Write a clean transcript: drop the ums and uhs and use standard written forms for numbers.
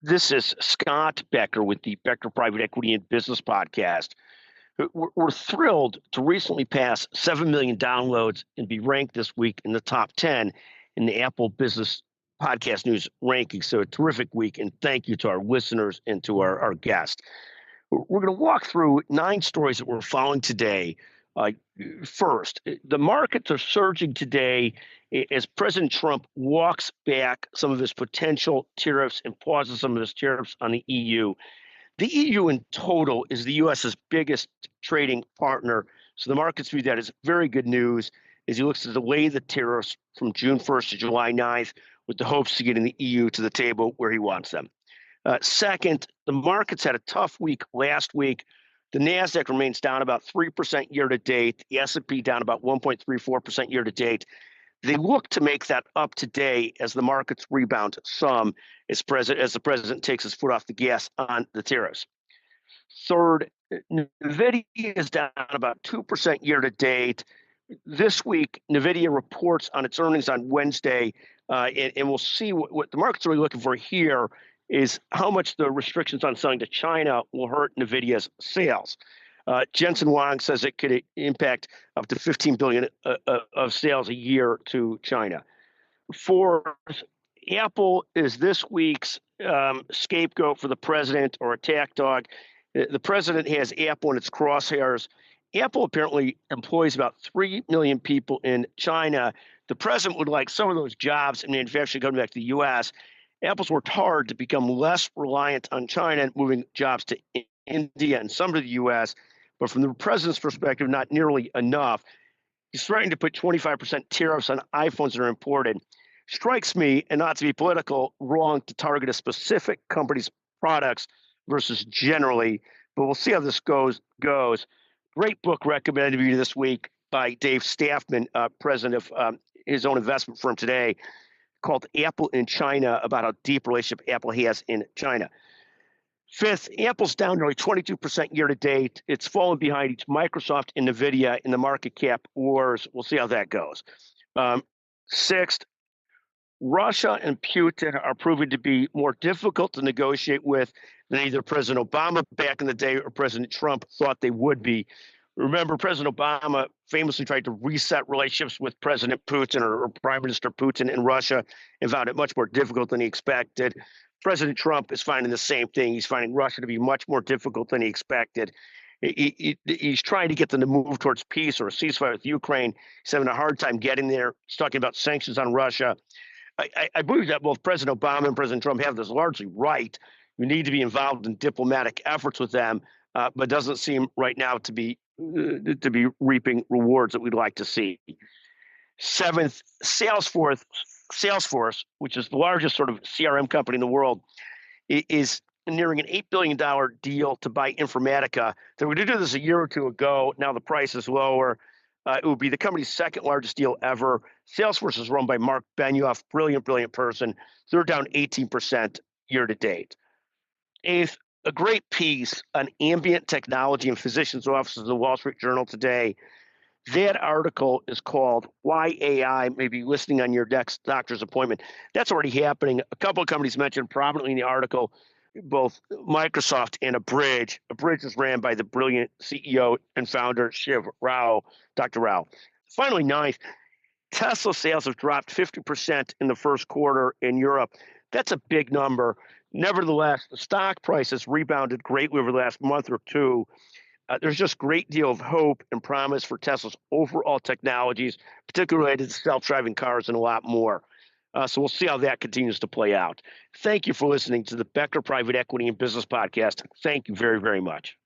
This is Scott Becker with the Becker Private Equity and Business Podcast. We're thrilled to recently pass 7 million downloads and be ranked this week in the top 10 in the Apple Business Podcast News rankings. So a terrific week, and thank you to our listeners and to our guests. We're going to walk through 9 stories that we're following today. First, the markets are surging today as President Trump walks back some of his potential tariffs and pauses some of his tariffs on the EU. The EU in total is the U.S.'s biggest trading partner, so the markets view that as very good news as he looks to delay the tariffs from June 1st to July 9th with the hopes to getting the EU to the table where he wants them. Second, the markets had a tough week last week. The NASDAQ remains down about 3% year to date. The S&P down about 1.34% year to date. They look to make that up today as the markets rebound some as the president takes his foot off the gas on the tariffs. Third, Nvidia is down about 2% year to date. This week, Nvidia reports on its earnings on Wednesday, and we'll see what the markets are really looking for here is how much the restrictions on selling to China will hurt Nvidia's sales. Jensen Huang says it could impact up to $15 billion of sales a year to China. Fourth, Apple is this week's scapegoat for the president or attack dog. The president has Apple in its crosshairs. Apple apparently employs about 3 million people in China. The president would like some of those jobs and manufacturing coming back to the U.S. Apple's worked hard to become less reliant on China and moving jobs to India and some to the U.S., but from the president's perspective, not nearly enough. He's threatening to put 25% tariffs on iPhones that are imported. Strikes me, and not to be political, wrong to target a specific company's products versus generally, but we'll see how this goes. Great book recommended to you this week by Dave Staffman, president of his own investment firm today, called Apple in China, about how deep relationship Apple has in China. Fifth, Apple's down nearly 22% year to date. It's fallen behind each Microsoft and Nvidia in the market cap wars. We'll see how that goes. Sixth, Russia and Putin are proving to be more difficult to negotiate with than either President Obama back in the day or President Trump thought they would be. Remember, President Obama famously tried to reset relationships with President Putin or Prime Minister Putin in Russia and found it much more difficult than he expected. President Trump is finding the same thing. He's finding Russia to be much more difficult than he expected. He's trying to get them to move towards peace or a ceasefire with Ukraine. He's having a hard time getting there. He's talking about sanctions on Russia. I believe that both President Obama and President Trump have this largely right. We need to be involved in diplomatic efforts with them, but doesn't seem right now to be reaping rewards that we'd like to see. Seventh, Salesforce, which is the largest sort of CRM company in the world, is nearing an $8 billion deal to buy Informatica. They were going to do this a year or two ago. Now the price is lower. It would be the company's second largest deal ever. Salesforce is run by Mark Benioff, brilliant person. They're down 18% year to date. Eighth, a great piece on ambient technology and physicians' offices in the Wall Street Journal today. That article is called Why AI May Be Listening on Your Next Doctor's Appointment. That's already happening. A couple of companies mentioned prominently in the article, both Microsoft and Abridge. Abridge is ran by the brilliant CEO and founder, Shiv Rao, Dr. Rao. Finally, ninth, Tesla sales have dropped 50% in the first quarter in Europe. That's a big number. Nevertheless, the stock price has rebounded greatly over the last month or two. There's just a great deal of hope and promise for Tesla's overall technologies, particularly related to self-driving cars and a lot more. So we'll see how that continues to play out. Thank you for listening to the Becker Private Equity and Business Podcast. Thank you very, very much.